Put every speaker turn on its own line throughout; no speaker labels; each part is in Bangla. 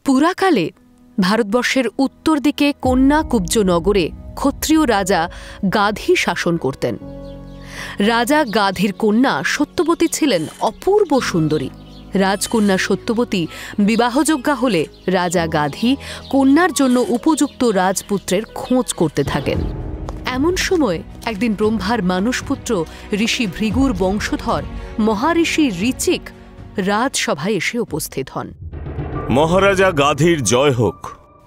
পুরাকালে ভারতবর্ষের উত্তর দিকে কন্যাকুব্জ নগরে ক্ষত্রিয় রাজা গাধী শাসন করতেন। রাজা গাধীর কন্যা সত্যবতী ছিলেন অপূর্ব সুন্দরী। রাজকন্যা সত্যবতী বিবাহযোগ্যা হলে রাজা গাধী কন্যার জন্য উপযুক্ত রাজপুত্রের খোঁজ করতে থাকেন। এমন সময় একদিন ব্রহ্মার মানসপুত্র ঋষি ভৃগুর বংশধর মহারিষি ঋচিক রাজসভায় এসে উপস্থিত হন।
মহারাজা গাধীর জয় হোক।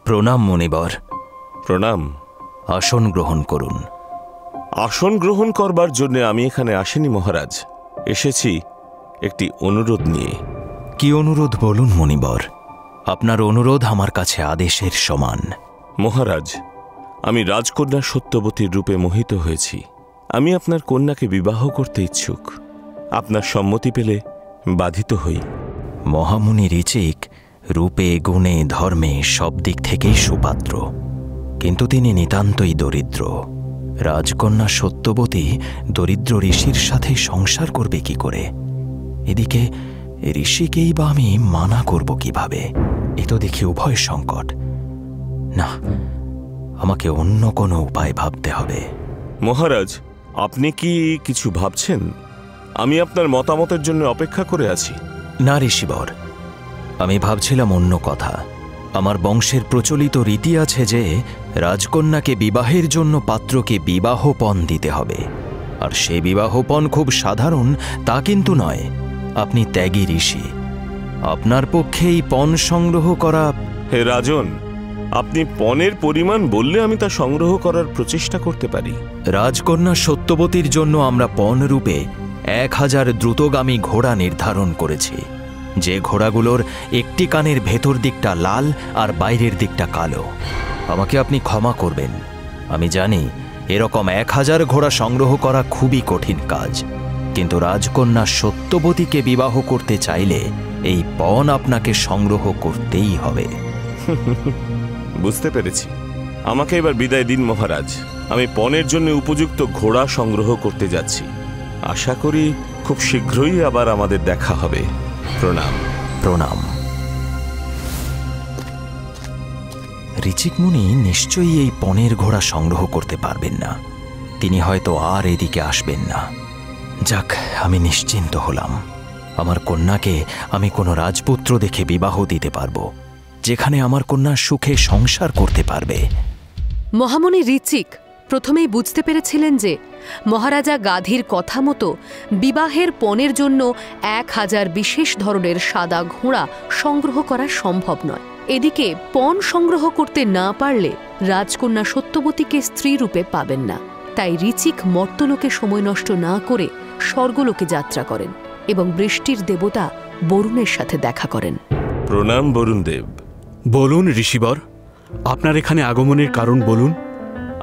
প্রণাম মনিবর।
প্রণাম।
আসন গ্রহণ করুন।
আসন গ্রহণ করবার জন্য আমি এখানে আসিনি মহারাজ, এসেছি একটি অনুরোধ নিয়ে।
কি অনুরোধ বলুন মনিবর। আপনার অনুরোধ আমার কাছে আদেশের সমান।
মহারাজ, আমি রাজকন্যা সত্যবতীর রূপে মোহিত হয়েছি। আমি আপনার কন্যাকে বিবাহ করতে ইচ্ছুক। আপনার সম্মতি পেলে বাধিত হই।
মহামুনি ঋচিক রূপে গুণে ধর্মে সব দিক থেকেই সুপাত্র, কিন্তু তিনি নিতান্তই দরিদ্র। রাজকন্যা সত্যবতী দরিদ্র ঋষির সাথে সংসার করবে কি করে? এদিকে ঋষিকেই বা আমি মানা করব কিভাবে? এ তো দেখি উভয় সংকট। না, আমাকে অন্য কোনো উপায় ভাবতে হবে।
মহারাজ, আপনি কি কিছু ভাবছেন? আমি আপনার মতামতের জন্য অপেক্ষা করে আছি।
না ঋষিবর, আমি ভাবছিলাম অন্য কথা। আমার বংশের প্রচলিত রীতি আছে যে রাজকন্যাকে বিবাহের জন্য পাত্রকে বিবাহপণ দিতে হবে। আর সে বিবাহপণ খুব সাধারণ তা কিন্তু নয়। আপনি ত্যাগী ঋষি, আপনার পক্ষে এই পণ সংগ্রহ করা।
হে রাজন, আপনি পণের পরিমাণ বললে আমি তা সংগ্রহ করার প্রচেষ্টা করতে পারি।
রাজকন্যা সত্যবতীর জন্য আমরা পণ রূপে 1000 দ্রুতগামী ঘোড়া নির্ধারণ করেছি, যে ঘোড়াগুলোর একটি কানের ভেতর দিকটা লাল আর বাইরের দিকটা কালো। আমাকে আপনি ক্ষমা করবেন, আমি জানি এরকম 1000 ঘোড়া সংগ্রহ করা খুবই কঠিন কাজ, কিন্তু রাজকন্যা সত্যবতীকে বিবাহ করতে চাইলে এই পণ আপনাকে সংগ্রহ করতেই হবে।
বুঝতে পেরেছি। আমাকে এবার বিদায় দিন মহারাজ। আমি পণের জন্য উপযুক্ত ঘোড়া সংগ্রহ করতে যাচ্ছি। আশা করি খুব শীঘ্রই আবার আমাদের দেখা হবে। প্রণাম।
প্রণাম। ঋচিক মুনি নিশ্চয়ই এই পণের ঘোড়া সংগ্রহ করতে পারবেন না। তিনি হয়তো আর এদিকে আসবেন না। যাক, আমি নিশ্চিন্ত হলাম। আমার কন্যাকে আমি কোনো রাজপুত্র দেখে বিবাহ দিতে পারব, যেখানে আমার কন্যা সুখে সংসার করতে পারবে।
মহামুনি ঋচিক প্রথমেই বুঝতে পেরেছিলেন যে মহারাজা গাধীর কথা মতো বিবাহের পণের জন্য 1000 বিশেষ ধরনের সাদা ঘোড়া সংগ্রহ করা সম্ভব নয়। এদিকে পণ সংগ্রহ করতে না পারলে রাজকন্যা সত্যবতীকে স্ত্রী রূপে পাবেন না। তাই ঋচিক মর্তলোকে সময় নষ্ট না করে স্বর্গলোকে যাত্রা করেন এবং বৃষ্টির দেবতা বরুণের সাথে দেখা করেন।
প্রণাম বরুণ দেব।
বলুন ঋষিবর, আপনার এখানে আগমনের কারণ বলুন।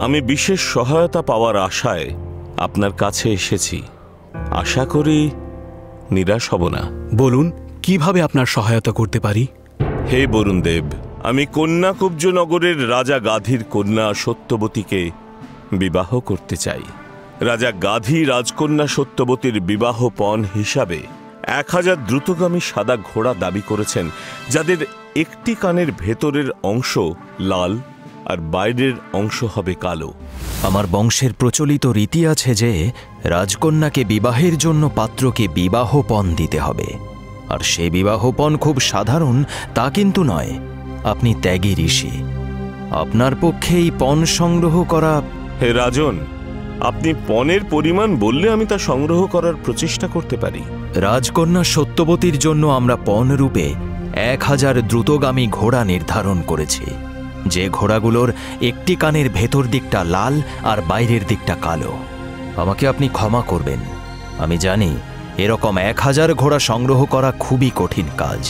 আমি বিশেষ সহায়তা পাওয়ার আশায় আপনার কাছে এসেছি। আশা করি নিরাশ হব না।
বলুন, কিভাবে আপনার সহায়তা করতে পারি?
হে বরুণ দেব, আমি কন্যাকুব্জ নগরের রাজা গাধীর কন্যা সত্যবতীকে বিবাহ করতে চাই। রাজা গাধী রাজকন্যা সত্যবতীর বিবাহ পণ হিসাবে 1000 দ্রুতগামী সাদা ঘোড়া দাবি করেছেন, যাদের একটি কানের ভেতরের অংশ লাল আর বাইরের অংশ হবে কালো।
আমার বংশের প্রচলিত রীতি আছে যে রাজকন্যাকে বিবাহের জন্য পাত্রকে বিবাহপণ দিতে হবে। আর সে বিবাহপণ খুব সাধারণ তা কিন্তু নয়। আপনি ত্যাগী ঋষি, আপনার পক্ষে এই পণ সংগ্রহ করা।
হে রাজন, আপনি পণের পরিমাণ বললে আমি তা সংগ্রহ করার প্রচেষ্টা করতে পারি।
রাজকন্যা সত্যবতীর জন্য আমরা পণ রূপে 1000 দ্রুতগামী ঘোড়া নির্ধারণ করেছি, যে ঘোড়াগুলোর একটি কানের ভেতর দিকটা লাল আর বাইরের দিকটা কালো। আমাকে আপনি ক্ষমা করবেন, আমি জানি এরকম 1000 ঘোড়া সংগ্রহ করা খুবই কঠিন কাজ,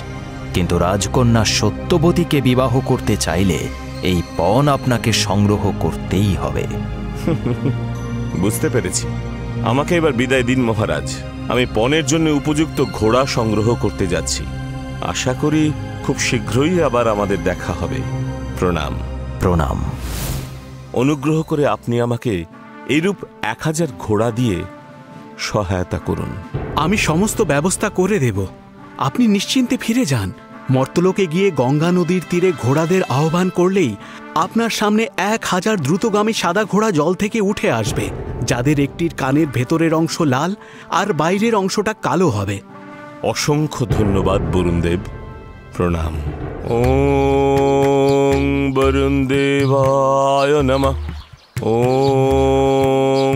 কিন্তু রাজকন্যা সত্যবতীকে বিবাহ করতে চাইলে এই পণ আপনাকে সংগ্রহ করতেই হবে।
বুঝতে পেরেছি। আমাকে এবার বিদায় দিন মহারাজ। আমি পণের জন্য উপযুক্ত ঘোড়া সংগ্রহ করতে যাচ্ছি। আশা করি খুব শীঘ্রই আবার আমাদের দেখা হবে। প্রণাম।
প্রণাম।
অনুগ্রহ করে আপনি আমাকে এইরূপ 1000 ঘোড়া দিয়ে সহায়তা করুন।
আমি সমস্ত ব্যবস্থা করে দেব, আপনি নিশ্চিন্তে ফিরে যান। মর্তলোকে গিয়ে গঙ্গা নদীর তীরে ঘোড়াদের আহ্বান করলেই আপনার সামনে 1000 দ্রুতগামী সাদা ঘোড়া জল থেকে উঠে আসবে, যাদের একটির কানের ভেতরের অংশ লাল আর বাইরের অংশটা কালো হবে।
অসংখ্য ধন্যবাদ বরুণদেব, প্রণাম। ওং বরুণদেবায় নমঃ। ওং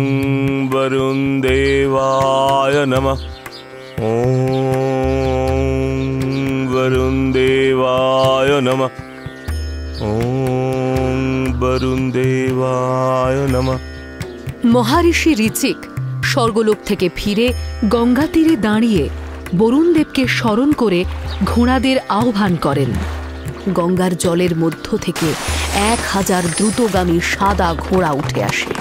বরুণদেবায় নমঃ। ওং বরুণদেবায় নমঃ। ওং বরুণদেবায় নমঃ।
মহারিষি ঋচিক স্বর্গলোক থেকে ফিরে গঙ্গা তীরে দাঁড়িয়ে বরুণদেবকে স্মরণ করে ঘোড়াদের আহ্বান করেন। গঙ্গার জলের মধ্য থেকে 1000 দ্রুতগামী সাদা ঘোড়া উঠে আসে।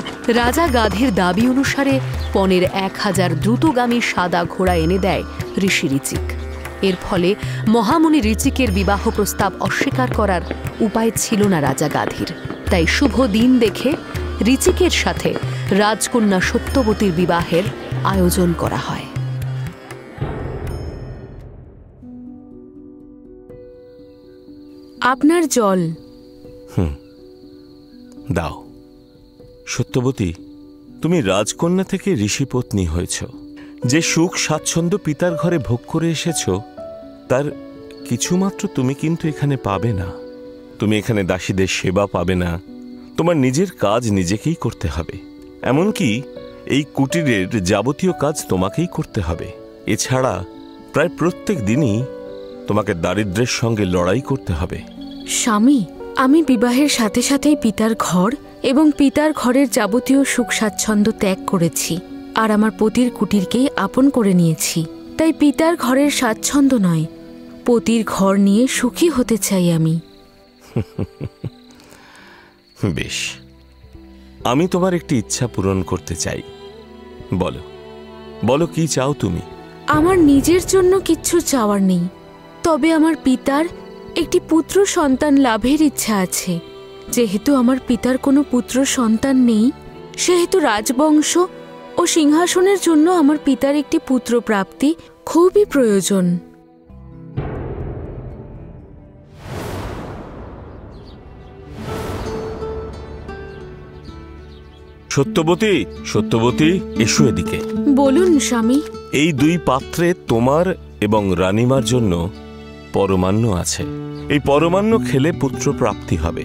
রাজা গাধির দাবি অনুসারে পনের 1000 দ্রুতগামী সাদা ঘোড়া এনে দেয় ঋষি ঋচিক। এর ফলে মহামুনি ঋচিকের বিবাহ প্রস্তাব অস্বীকার করার উপায় ছিল না রাজা গাধির। তাই শুভ দিন দেখে ঋচিকের সাথে রাজকন্যা সত্যবতীর বিবাহের আয়োজন করা হয়।
আপনার জল।
দাও। সত্যবতী, তুমি রাজকন্যা থেকে ঋষিপত্নী হয়েছ। যে সুখ স্বাচ্ছন্দ্য পিতার ঘরে ভোগ করে এসেছ, তার কিছুমাত্র তুমি কিন্তু এখানে পাবে না। তুমি এখানে দাসীদের সেবা পাবে না। তোমার নিজের কাজ নিজেকেই করতে হবে। এমনকি এই কুটিরের যাবতীয় কাজ তোমাকেই করতে হবে। এছাড়া প্রায় প্রত্যেক দিনই তোমাকে দারিদ্র্যের সঙ্গে লড়াই করতে হবে।
স্বামী, আমি বিবাহের সাথে সাথেই পিতার ঘর এবং পিতার ঘরের যাবতীয় সুখ স্বাচ্ছন্দ্য ত্যাগ করেছি, আর আমার পতির কুটিরকেই আপন করে নিয়েছি। তাই পিতার ঘরের স্বাচ্ছন্দ্য নয়, পতির ঘর নিয়ে সুখী হতে চাই আমি।
বেশ, আমি তোমার একটি ইচ্ছা পূরণ করতে চাই। বলো, বলো কি চাও তুমি?
আমার নিজের জন্য কিচ্ছু চাওয়ার নেই, তবে আমার পিতার একটি পুত্র সন্তান লাভের ইচ্ছা আছে। যেহেতু আমার পিতার কোনো পুত্র সন্তান নেই, সেহেতু রাজবংশ ও সিংহাসনের জন্য আমার পিতার একটি পুত্র প্রাপ্তি খুবই প্রয়োজন।
সত্যবতী, সত্যবতী, এসো এদিকে।
বলুন স্বামী।
এই 2 পাত্রে তোমার এবং রানীমার জন্য পরমান্ন আছে। এই পরমান্ন খেলে পুত্র প্রাপ্তি হবে।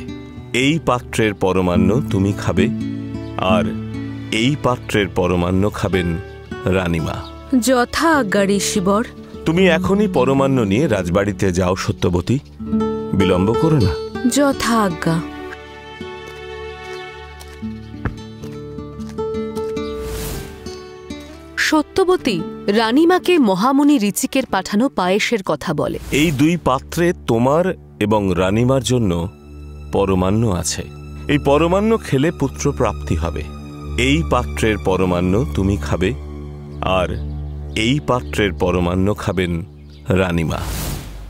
এই পাত্রের পরমান্ন তুমি খাবে, আর এই পাত্রের পরমান্ন খাবেন রানীমা।
যথা আজ্ঞা ঋষিবর।
তুমি এখনই পরমান্ন নিয়ে রাজবাড়িতে যাও সত্যবতী, বিলম্ব করো না।
যথা আজ্ঞা।
সত্যবতী রানীমাকে মহামুনি ঋচিকের পাঠানো পায়েসের কথা বলে।
এই 2 পাত্রে তোমার এবং রানীমার জন্য পরমান্ন আছে। এই পরমান্ন খেলে পুত্র প্রাপ্তি হবে। এই পাত্রের পরমান্ন তুমি খাবে, আর এই পাত্রের পরমান্ন খাবেন রানীমা।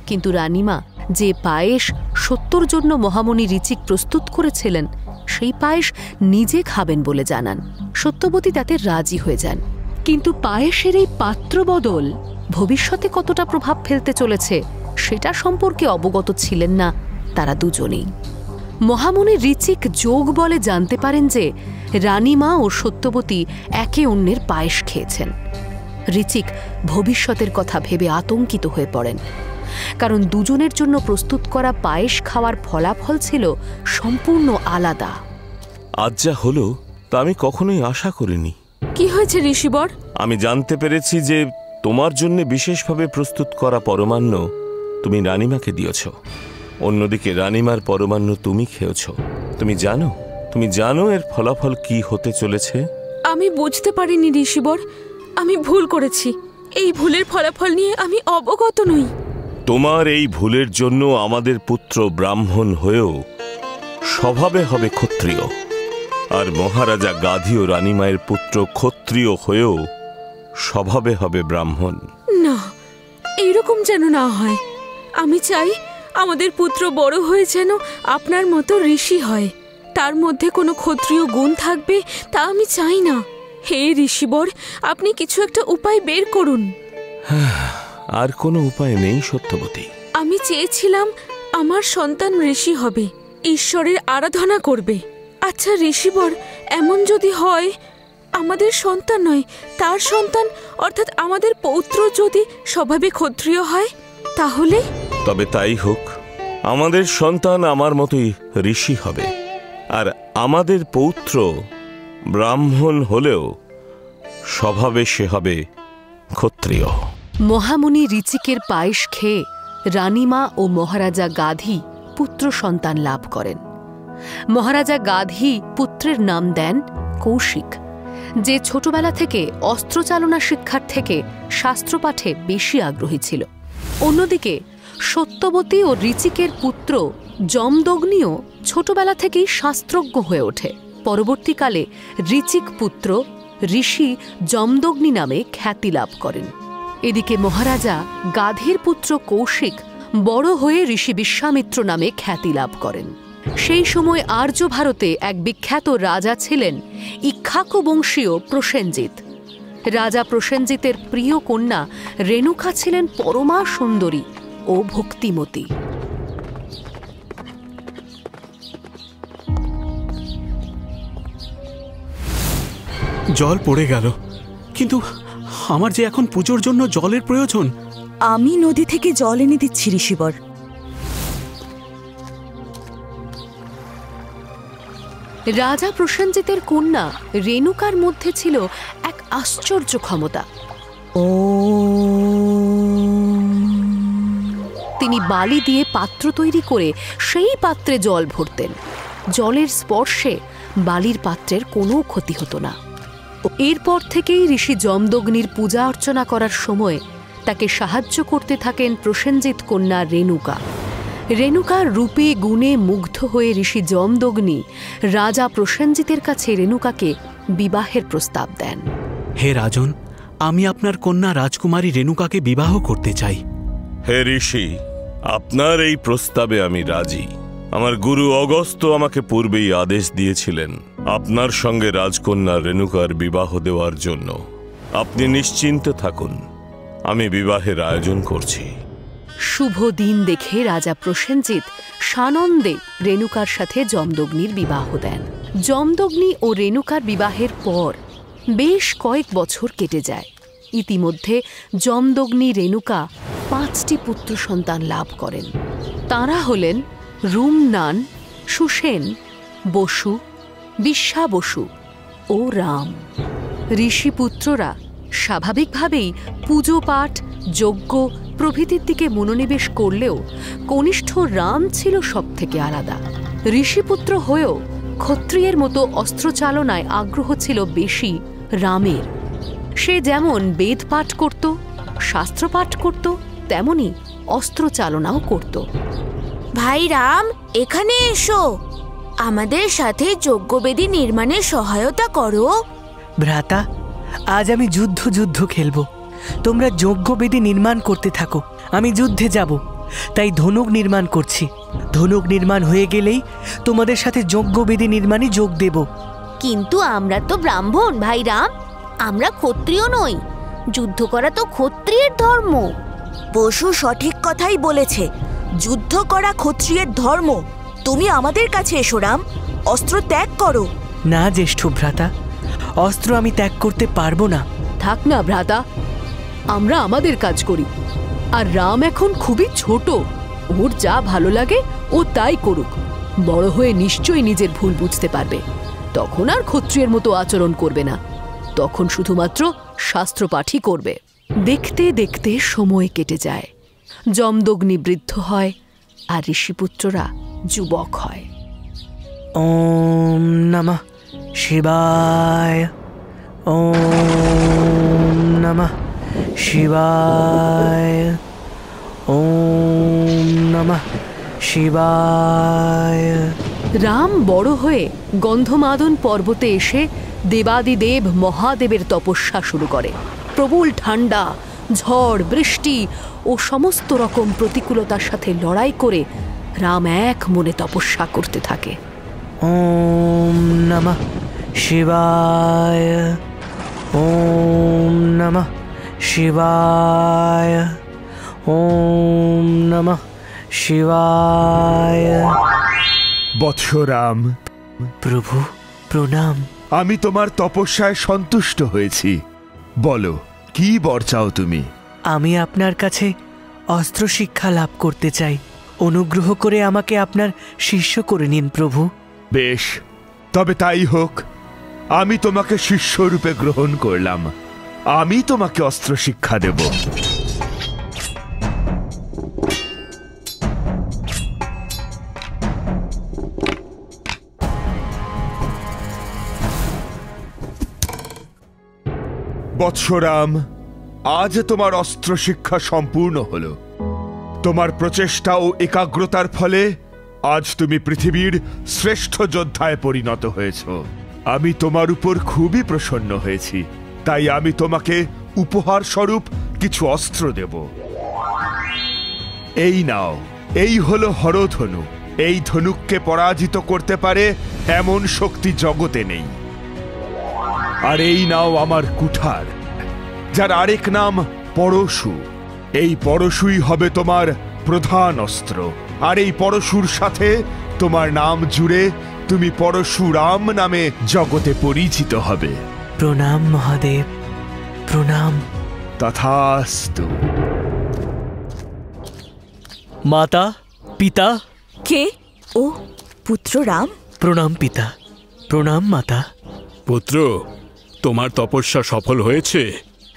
কিন্তু রানীমা যে পায়েস সত্যর জন্য মহামুনি ঋচিক প্রস্তুত করেছিলেন, সেই পায়েস নিজে খাবেন বলে জানান। সত্যবতী তাতে রাজি হয়ে যান। কিন্তু পায়েসের এই পাত্র বদল ভবিষ্যতে কতটা প্রভাব ফেলতে চলেছে সেটা সম্পর্কে অবগত ছিলেন না তারা দুজনেই। মহামুনি ঋচিক যোগ বলে জানতে পারেন যে রানীমা ও সত্যবতী একে অন্যের পায়েস খেয়েছেন। ঋচিক ভবিষ্যতের কথা ভেবে আতঙ্কিত হয়ে পড়েন, কারণ দুজনের জন্য প্রস্তুত করা পায়েস খাওয়ার ফলাফল ছিল সম্পূর্ণ আলাদা।
আজ যা হলো তা আমি কখনোই আশা করিনি।
কি হয়েছে ঋষিবর?
আমি জানতে পেরেছি যে তোমার জন্য বিশেষভাবে প্রস্তুত করা পরমান্ন তুমি রানীমাকে দিয়েছ। অন্যদিকে রানীমার পরমান্ন তুমি খেয়েছ। তুমি জানো এর ফলাফল কি হতে চলেছে?
আমি বুঝতে পারিনি ঋষিবর, আমি ভুল করেছি। এই ভুলের ফলাফল নিয়ে আমি অবগত নই।
তোমার এই ভুলের জন্য আমাদের পুত্র ব্রাহ্মণ হয়েও স্বভাবে হবে ক্ষত্রিয়, আর মহারাজা গাধি ও রানীমায়ের পুত্র ক্ষত্রিয় হয়েও স্বভাবে হবে ব্রাহ্মণ।
না, এইরকম যেন না হয়। আমি চাই আমাদের পুত্র বড় হয়ে যেন আপনার মতো ঋষি হয়। তার মধ্যে কোনো ক্ষত্রিয় গুণ থাকবে তা আমি চাই না। হে ঋষিবর, আপনি কিছু একটা উপায় বের করুন।
আর কোনো উপায় নেই সত্যবতী।
আমি চেয়েছিলাম আমার সন্তান ঋষি হবে, ঈশ্বরের আরাধনা করবে। আচ্ছা ঋষিবর, এমন যদি হয় আমাদের সন্তান নয়, তার সন্তান অর্থাৎ আমাদের পৌত্র যদি স্বভাবে ক্ষত্রিয় হয় তাহলে?
তবে তাই হোক, আমাদের সন্তান আমার মতোই ঋষি হবে, আর আমাদের পৌত্র ব্রাহ্মণ হলেও স্বভাবে সে হবে ক্ষত্রিয়।
মহামুনি ঋচিকের পায়েস খেয়ে রানীমা ও মহারাজা গাধী পুত্র সন্তান লাভ করেন। মহারাজা গাধী পুত্রের নাম দেন কৌশিক, যে ছোটবেলা থেকে অস্ত্রচালনা শিক্ষার থেকে শাস্ত্রপাঠে বেশি আগ্রহী ছিল। অন্যদিকে সত্যবতী ও ঋচিকের পুত্র যমদগ্নিও ছোটবেলা থেকেই শাস্ত্রজ্ঞ হয়ে ওঠে। পরবর্তীকালে ঋচিক পুত্র ঋষি যমদগ্নি নামে খ্যাতি লাভ করেন। এদিকে মহারাজা গাধীর পুত্র কৌশিক বড় হয়ে ঋষি বিশ্বামিত্র নামে খ্যাতি লাভ করেন। সেই সময় আর্য ভারতে এক বিখ্যাত রাজা ছিলেন ইক্ষ্বাকু বংশীয় প্রসেনজিৎ। রাজা প্রসেনজিতের প্রিয় কন্যা রেণুকা ছিলেন পরমা সুন্দরী ও ভক্তিমতী।
জল পড়ে গেল, কিন্তু আমার যে এখন পুজোর জন্য জলের প্রয়োজন।
আমি নদী থেকে জল এনে দিচ্ছি ঋষিবর।
রাজা প্রসেনজিতের কন্যা রেণুকার মধ্যে ছিল এক আশ্চর্য ক্ষমতা। তিনি বালি দিয়ে পাত্র তৈরি করে সেই পাত্রে জল ভরতেন। জলের স্পর্শে বালির পাত্রের কোনো ক্ষতি হতো না। এরপর থেকেই ঋষি যমদগ্নির পূজা অর্চনা করার সময় তাকে সাহায্য করতে থাকেন প্রসেনজিৎ কন্যা রেণুকা। রেণুকার রূপে গুণে মুগ্ধ হয়ে ঋষি যমদগ্নি রাজা প্রসেনজিতের কাছে রেণুকাকে বিবাহের প্রস্তাব দেন।
হে রাজন, আমি আপনার কন্যা রাজকুমারী রেণুকাকে বিবাহ করতে চাই।
হে ঋষি, আপনার এই প্রস্তাবে আমি রাজি। আমার গুরু অগস্ত্য আমাকে পূর্বেই আদেশ দিয়েছিলেন আপনার সঙ্গে রাজকন্যা রেণুকার বিবাহ দেওয়ার জন্য। আপনি নিশ্চিন্ত থাকুন, আমি বিবাহের আয়োজন করছি।
শুভ দিন দেখে রাজা প্রসেনজিৎ সানন্দে রেণুকার সাথে যমদগ্নির বিবাহ দেন। যমদগ্নি ও রেণুকার বিবাহের পর বেশ কয়েক বছর কেটে যায়। ইতিমধ্যে যমদগ্নি রেণুকা 5টি পুত্র সন্তান লাভ করেন। তাঁরা হলেন রুমনান, সুসেন, বসু, বিশ্বা বসু ও রাম। ঋষিপুত্ররা স্বাভাবিকভাবেই পুজো পাঠ, যজ্ঞ প্রভৃতির দিকে মনোনিবেশ করলেও কনিষ্ঠ রাম ছিল সব থেকে আলাদা। ঋষিপুত্র হয়েও ক্ষত্রিয়ের মতো অস্ত্রচালনায় আগ্রহ ছিল বেশি রামের। সে যেমন বেদ পাঠ করত, শাস্ত্রপাঠ করত, তেমনি অস্ত্রচালনাও করত।
ভাই রাম, এখানে এসো, আমাদের সাথে যজ্ঞবেদী নির্মাণে সহায়তা করো।
ভ্রাতা, আজ আমি যুদ্ধ খেলব। তোমরা যজ্ঞবেদী নির্মাণ করতে থাকো, আমি যুদ্ধে যাব। তাই ধনুক নির্মাণ করছি। ধনুক নির্মাণ হয়ে গেলেই তোমাদের সাথে যজ্ঞবেদী নির্মাণে যোগ দেব।
কিন্তু আমরা তো ব্রাহ্মণ ভাই রাম, আমরা ক্ষত্রিয় নই। যুদ্ধ করা তো ক্ষত্রিয়ের ধর্ম।
বসু সঠিক কথাই বলেছে, যুদ্ধ করা ক্ষত্রিয়ের ধর্ম। তুমি আমাদের কাছে এসো রাম, অস্ত্র ত্যাগ করো।
না জ্যেষ্ঠ ভ্রাতা, অস্ত্র আমি ত্যাগ করতে পারবো না।
থাক না ভ্রাতা, আমরা আমাদের কাজ করি। আর রাম এখন খুবই ছোট, ওর যা ভালো লাগে ও তাই করুক। বড় হয়ে নিশ্চয়ই নিজের ভুল বুঝতে পারবে। তখন আর ক্ষত্রিয়ের মতো আচরণ করবে না, তখন শুধুমাত্র শাস্ত্রপাঠই করবে। দেখতে দেখতে সময় কেটে যায়। যমদগ্নি বৃদ্ধ হয় আর ঋষিপুত্ররা যুবক হয়।
ওম নমঃ শিবায়, ওম নমঃ শিবায়, ওম নমঃ শিবায়।
রাম বড় হয়ে গন্ধমাদন পর্বতে এসে দেবাদিদেব মহাদেবের তপস্যা শুরু করে। প্রবল ঠান্ডা, ঝড়, বৃষ্টি ও সমস্ত রকম প্রতিকূলতার সাথে লড়াই করে রাম এক মনে তপস্যা করতে থাকে।
ওম নমঃ শিবায়, ওম নমঃ শিবায়, ওম নমঃ শিবায়।
বৎসরাম,
প্রভু প্রণাম।
আমি তোমার তপস্যায় সন্তুষ্ট হয়েছি। বলো, কি বর চাও তুমি?
আমি আপনার কাছে অস্ত্র শিক্ষা লাভ করতে চাই। অনুগ্রহ করে আমাকে আপনার শিষ্য করে নিন প্রভু।
বেশ, তবে তাই হোক। আমি তোমাকে শিষ্যরূপে গ্রহণ করলাম। আমি তোমাকে অস্ত্র শিক্ষা দেব। বৎসরাম, আজ তোমার অস্ত্র শিক্ষা সম্পূর্ণ হলো। তোমার প্রচেষ্টা ও একাগ্রতার ফলে আজ তুমি পৃথিবীর শ্রেষ্ঠ যোদ্ধায় পরিণত হয়েছ। আমি তোমার উপর খুবই প্রসন্ন হয়েছি, তাই আমি তোমাকে উপহার স্বরূপ কিছু অস্ত্র দেব। এই নাও, এই হলো হরধনু। এই ধনুককে পরাজিত করতে পারে এমন শক্তি জগতে নেই। আর এই নাও আমার কুঠার, যার আরেক নাম পরশু। এই পরশুই হবে তোমার প্রধান অস্ত্র। আর এই পরশুর সাথে তোমার নাম জুড়ে তুমি পরশুরাম নামে জগতে পরিচিত হবে।
প্রণাম মহাদেব, প্রণাম।
তথাস্তু।
মাতা, পিতা।
কে? ও পুত্র রাম।
প্রণাম পিতা, প্রণাম মাতা।
পুত্র, তোমার তপস্যা সফল হয়েছে?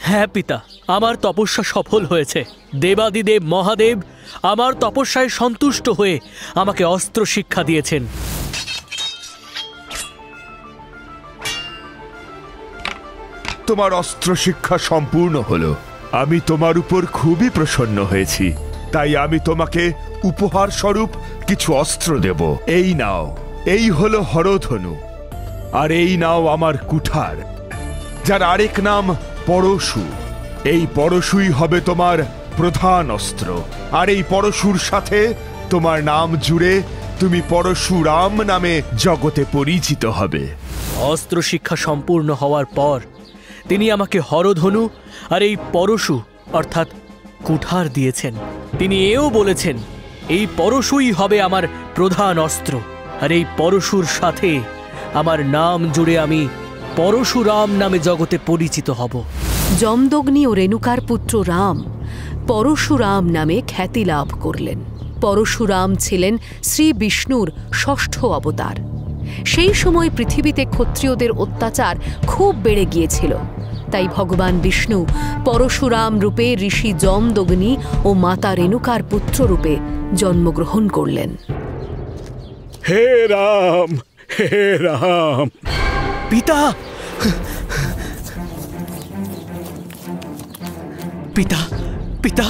হ্যাঁ পিতা, আমার তপস্যা সফল হয়েছে। দেবাদিদেব মহাদেব আমার তপস্যায় সন্তুষ্ট হয়ে আমাকে অস্ত্র শিক্ষা দিয়েছেন।
তোমার অস্ত্র শিক্ষা সম্পূর্ণ হলো। আমি তোমার উপর খুবই প্রসন্ন হয়েছি, তাই আমি তোমাকে উপহার স্বরূপ কিছু অস্ত্র দেব। এই নাও, এই হলো হরধনু। আর এই নাও আমার কুঠার, যার আরেক নাম পরশু। এই পরশুই হবে তোমার প্রধান অস্ত্র। আর এই পরশুর সাথে তোমার নাম জুড়ে তুমি পরশুরাম নামে জগতে পরিচিত হবে।
অস্ত্র শিক্ষা সম্পূর্ণ হওয়ার পর তিনি আমাকে হরধনু আর এই পরশু অর্থাৎ কুঠার দিয়েছেন। তিনি এও বলেছেন এই পরশুই হবে আমার প্রধান অস্ত্র। আর এই পরশুর সাথে আমার নাম জুড়ে আমি পরশুরাম নামে জগতে পরিচিত হব।
যমদগ্নি ও রেণুকার পুত্র রাম পরশুরাম নামে খ্যাতি লাভ করলেন। পরশুরাম ছিলেন শ্রী বিষ্ণুর ষষ্ঠ অবতার। সেই সময় পৃথিবীতে ক্ষত্রিয়দের অত্যাচার খুব বেড়ে গিয়েছিল, তাই ভগবান বিষ্ণু পরশুরাম রূপে ঋষি যমদগ্নি ও মাতা রেণুকার পুত্র রূপে জন্মগ্রহণ করলেন।
হে রাম, হে রাম।
পিতা, পিতা, পিতা।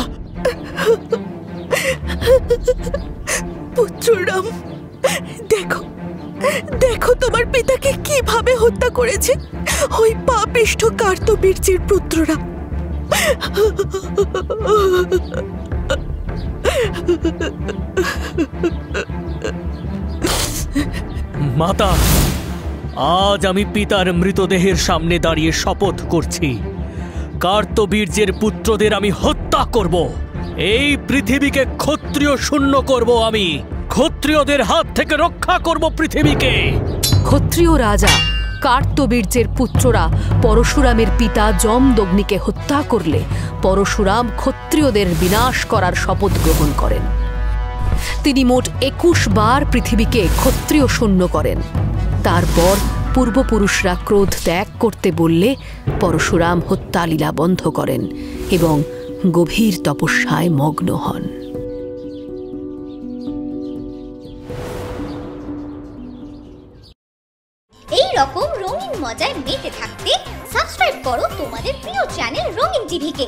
পুত্র রাম, দেখো, দেখো তোমার পিতাকে কিভাবে হত্যা করেছে ওই পাপিষ্ঠ কার্তবীর্যের পুত্ররা।
মাতা, আজ আমি পিতার মৃতদেহের সামনে দাঁড়িয়ে শপথ করছি, কার্তবীর্যের পুত্রদের আমি হত্যা করব। এই পৃথিবীকে ক্ষত্রিয় শূন্য করব। আমি ক্ষত্রিয়দের হাত থেকে রক্ষা করব পৃথিবীকে।
ক্ষত্রিয় রাজা কার্তবীর্যের পুত্ররা পরশুরামের পিতা যমদগ্নিকে হত্যা করলে পরশুরাম ক্ষত্রিয়দের বিনাশ করার শপথ গ্রহণ করেন। তিনি মোট 21 বার পৃথিবীকে ক্ষত্রিয় শূন্য করেন। তারপর পূর্বপুরুষরা ক্রোধ ত্যাগ করতে বললে পরশুরাম হত্যালীলা বন্ধ করেন এবং গভীর তপস্যায় মগ্ন হন।
এই রকম রঙিন মজায় মেতে থাকতে সাবস্ক্রাইব করো তোমাদের প্রিয় চ্যানেল রঙিন টিভিকে।